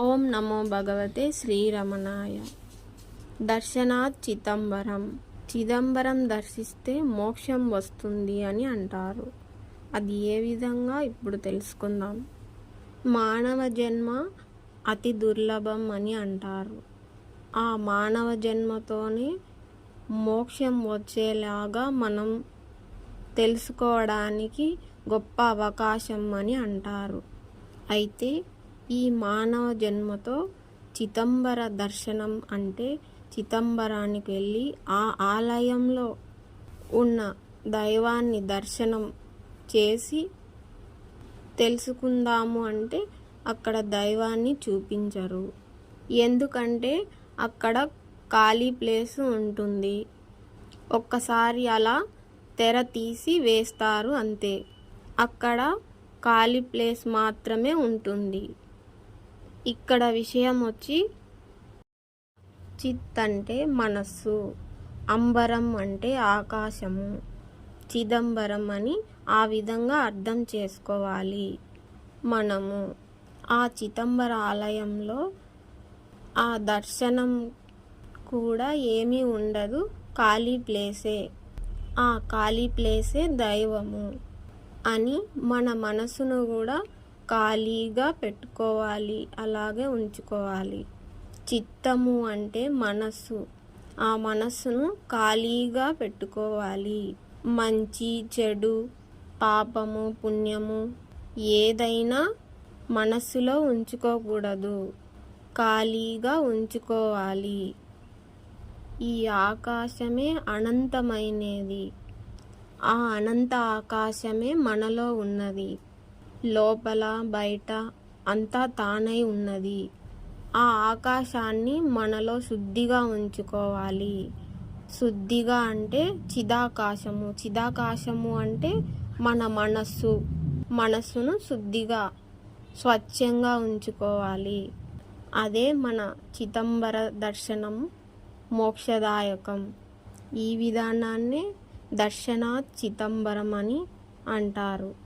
ఓం నమో భగవతే శ్రీరమణాయ. దర్శనాత్ చిదంబరం. చిదంబరం దర్శిస్తే మోక్షం వస్తుంది అని అంటారు. అది ఏ విధంగా ఇప్పుడు తెలుసుకుందాం. మానవ జన్మ అతి దుర్లభం అని అంటారు. ఆ మానవ జన్మతోనే మోక్షం వచ్చేలాగా మనం తెలుసుకోవడానికి గొప్ప అవకాశం అని అంటారు. అయితే ఈ మానవ జన్మతో చిదంబర దర్శనం అంటే చిదంబరానికి వెళ్ళి ఆ ఆలయంలో ఉన్న దైవాన్ని దర్శనం చేసి తెలుసుకుందాము అంటే అక్కడ దైవాన్ని చూపించరు. ఎందుకంటే అక్కడ ఖాళీ ప్లేస్ ఉంటుంది. ఒక్కసారి అలా తెర తీసి వేస్తారు అంతే. అక్కడ ఖాళీ ప్లేస్ మాత్రమే ఉంటుంది. ఇక్కడ విషయం వచ్చి చిత్ అంటే మనస్సు, అంబరం అంటే ఆకాశము, చిదంబరం అని ఆ విధంగా అర్థం చేసుకోవాలి. మనము ఆ చిదంబర ఆలయంలో ఆ దర్శనం కూడా ఏమీ ఉండదు, ఖాళీ ప్లేసే. ఆ ఖాళీ ప్లేసే దైవము అని మన మనసును కూడా ఖాళీగా పెట్టుకోవాలి, అలాగే ఉంచుకోవాలి. చిత్తము అంటే మనస్సు, ఆ మనస్సును ఖాళీగా పెట్టుకోవాలి. మంచి చెడు, పాపము పుణ్యము ఏదైనా మనస్సులో ఉంచుకోకూడదు, ఖాళీగా ఉంచుకోవాలి. ఈ ఆకాశమే అనంతమైనది. ఆ అనంత ఆకాశమే మనలో ఉన్నది. లోపల బయట అంతా తానై ఉన్నది. ఆ ఆకాశాన్ని మనలో శుద్ధిగా ఉంచుకోవాలి. శుద్ధిగా అంటే చిదాకాశము. చిదాకాశము అంటే మన మనస్సును శుద్ధిగా స్వచ్ఛంగా ఉంచుకోవాలి. అదే మన చిదంబర దర్శనం మోక్షదాయకం. ఈ విధానాన్నే దర్శనాత్ చిదంబరం అని అంటారు.